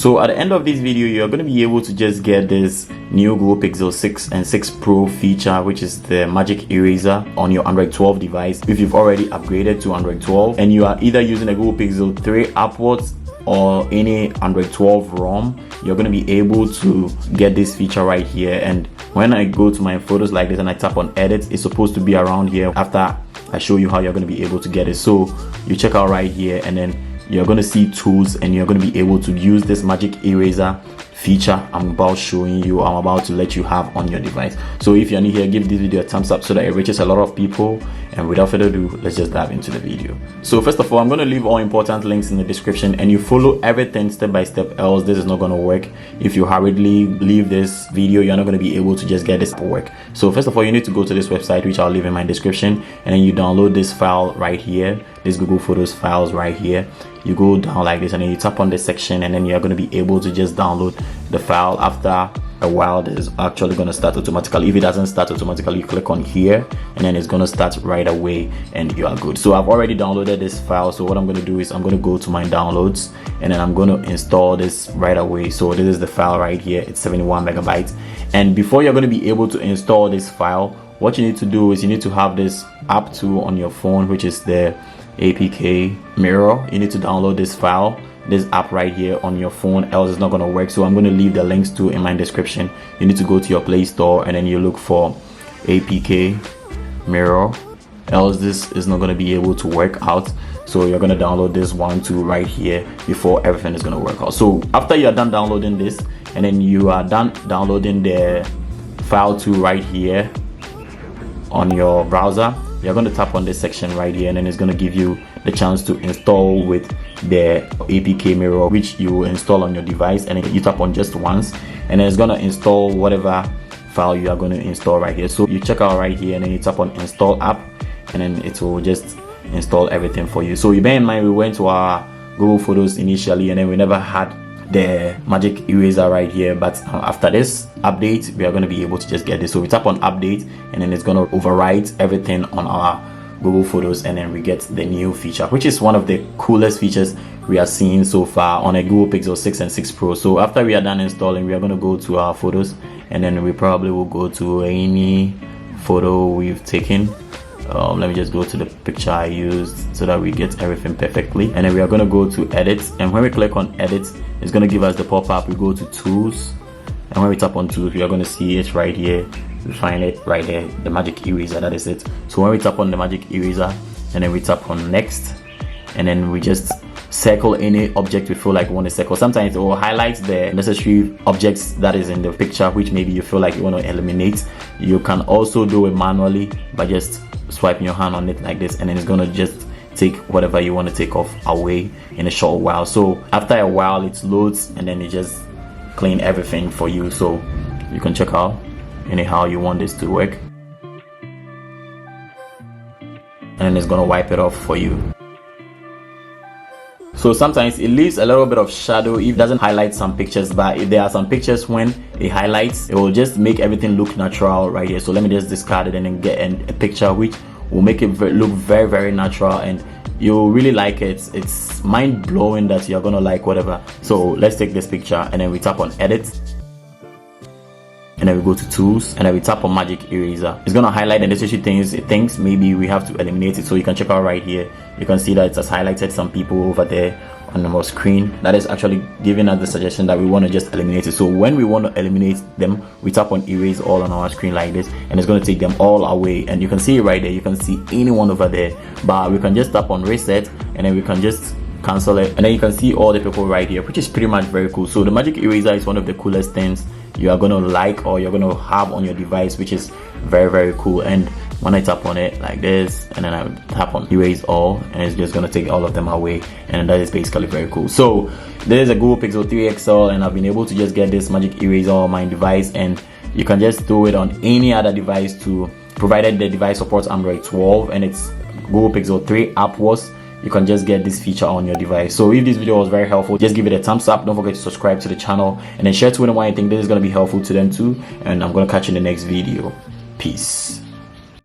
So at the end of this video, you're going to be able to just get this new Google Pixel 6 and 6 Pro feature, which is the Magic Eraser on your Android 12 device. If you've already upgraded to Android 12 and you are either using a Google Pixel 3 upwards or any Android 12 ROM, you're going to be able to get this feature right here. And when I go to my photos like this and I tap on edit, it's supposed to be around here after I show you how you're going to be able to get it. So you check out right here and then you're going to see tools and you're going to be able to use this Magic Eraser feature I'm about showing you, I'm about to let you have on your device. So if you're new here, give this video a thumbs up so that it reaches a lot of people. And without further ado, let's just dive into the video. So first of all, I'm going to leave all important links in the description and you follow everything step by step, else this is not going to work. If you hurriedly leave this video, you're not going to be able to just get this to work. So first of all, you need to go to this website, which I'll leave in my description, and then you download this file right here, this Google Photos files right here. You go down like this and then you tap on this section and then you're going to be able to just download the file. After a while, this is actually going to start automatically. If it doesn't start automatically, you click on here and then it's going to start right away and you are good. So I've already downloaded this file, so what I'm going to do is I'm going to go to my downloads and then I'm going to install this right away. So this is the file right here, it's 71 megabytes. And before you're going to be able to install this file, what you need to do is you need to have this app tool on your phone, which is the APK Mirror. You need to download this file, this app right here on your phone, else it's not going to work. So I'm going to leave the links to in my description. You need to go to your Play Store and then you look for APK Mirror, else this is not going to be able to work out. So you're going to download this one too right here before everything is going to work out. So after you're done downloading this and then you are done downloading the file too right here on your browser, you're going to tap on this section right here and then it's going to give you the chance to install with the APK Mirror, which you will install on your device, and then you tap on just once and then it's going to install whatever file you are going to install right here. So you check out right here and then you tap on install app and then it will just install everything for you. So you bear in mind we went to our Google Photos initially and then we never had the Magic Eraser right here, but after this update we are going to be able to just get this. So we tap on update and then it's going to overwrite everything on our Google Photos and then we get the new feature, which is one of the coolest features we are seeing so far on a Google Pixel 6 and 6 Pro. So after we are done installing, we are going to go to our photos and then we probably will go to any photo we've taken. Let me just go to the picture I used so that we get everything perfectly, and then we are going to go to edit, and when we click on edit, it's going to give us the pop-up. We go to tools, and when we tap on tools, we are going to see it right here. We find it right there, the Magic Eraser, that is it. So when we tap on the Magic Eraser and then we tap on next and then we just circle any object we feel like we want to circle. Sometimes it will highlight the necessary objects that is in the picture, which maybe you feel like you want to eliminate. You can also do it manually by just swiping your hand on it like this and then it's going to just take whatever you want to take off away in a short while. So after a while it loads and then it just clean everything for you. So you can check out anyhow you want this to work and then it's going to wipe it off for you. So sometimes it leaves a little bit of shadow if it doesn't highlight some pictures, but if there are some pictures when it highlights, it will just make everything look natural right here. So let me just discard it and then get a picture which will make it look very, very natural and you'll really like it. It's mind-blowing that you're gonna like whatever. So let's take this picture and then we tap on edit and then we go to tools and then we tap on Magic Eraser. It's gonna highlight the necessary things it thinks maybe we have to eliminate it. So you can check out right here, you can see that it has highlighted some people over there on the screen. That is actually giving us the suggestion that we want to just eliminate it. So when we want to eliminate them, we tap on erase all on our screen like this and it's going to take them all away, and you can see it right there. You can see anyone over there, but we can just tap on reset and then we can just cancel it and then you can see all the people right here, which is pretty much very cool. So the Magic Eraser is one of the coolest things you are going to like or you're going to have on your device, which is very, very cool. And when I tap on it like this and then I tap on erase all and it's just going to take all of them away, and that is basically very cool. So there is a Google Pixel 3 XL and I've been able to just get this Magic Eraser on my device, and you can just do it on any other device too, provided the device supports Android 12 and it's Google Pixel 3 upwards. You can just get this feature on your device. So if this video was very helpful, just give it a thumbs up. Don't forget to subscribe to the channel and then share to anyone you think this is going to be helpful to them too. And I'm going to catch you in the next video. Peace.